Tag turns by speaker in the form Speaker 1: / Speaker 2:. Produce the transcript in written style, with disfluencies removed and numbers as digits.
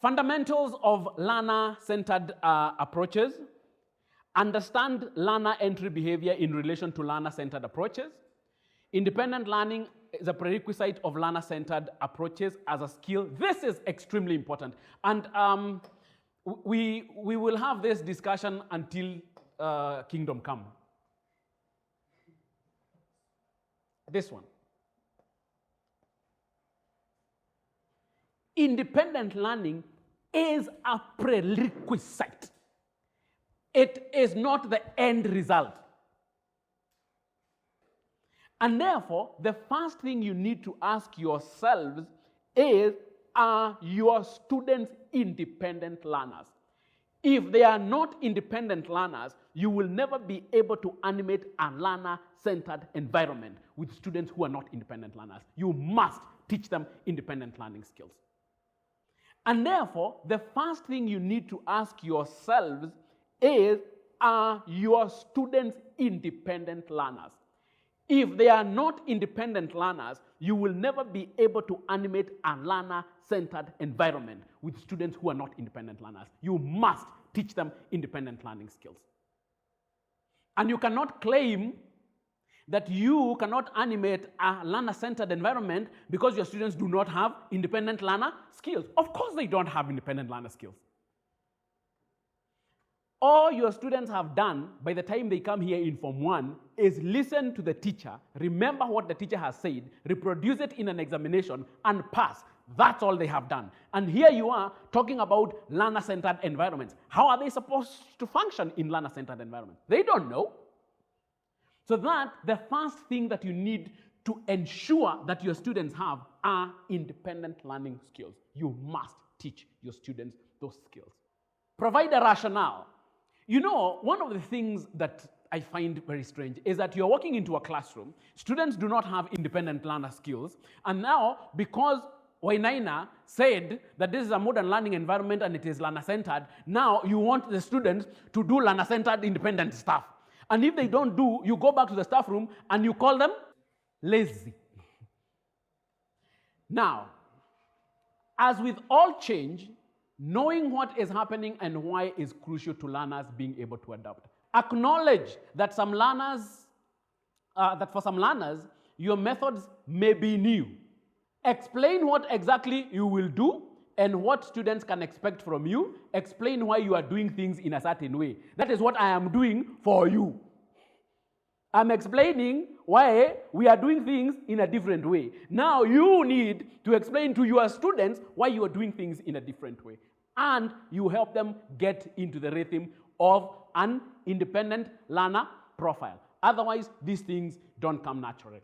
Speaker 1: Fundamentals of learner-centered approaches. Understand learner entry behavior in relation to learner-centered approaches. Independent learning is a prerequisite of learner-centered approaches as a skill. This is extremely important. And we will have this discussion until kingdom come. This one. Independent learning is a prerequisite. It is not the end result. And therefore, the first thing you need to ask yourselves is, are your students independent learners? If they are not independent learners, you will never be able to animate a learner-centered environment with students who are not independent learners. You must teach them independent learning skills. And therefore, the first thing you need to ask yourselves is, are your students independent learners? If they are not independent learners, you will never be able to animate a learner-centered environment with students who are not independent learners. You must teach them independent learning skills. And you cannot claim that you cannot animate a learner-centered environment because your students do not have independent learner skills. Of course they don't have independent learner skills. All your students have done by the time they come here in Form 1 is listen to the teacher, remember what the teacher has said, reproduce it in an examination, and pass. That's all they have done. And here you are talking about learner-centered environments. How are they supposed to function in learner-centered environments? They don't know. So that the first thing that you need to ensure that your students have are independent learning skills. You must teach your students those skills. Provide a rationale. You know, one of the things that I find very strange is that you're walking into a classroom, students do not have independent learner skills, and now because Wainaina said that this is a modern learning environment and it is learner-centered, now you want the students to do learner-centered independent stuff. And if they don't do, you go back to the staff room and you call them lazy. Now, as with all change, knowing what is happening and why is crucial to learners being able to adapt. Acknowledge that for some learners, your methods may be new. Explain what exactly you will do and what students can expect from you. Explain why you are doing things in a certain way. That is what I am doing for you. I'm explaining why we are doing things in a different way. Now you need to explain to your students why you are doing things in a different way. And you help them get into the rhythm of an independent learner profile. Otherwise, these things don't come naturally.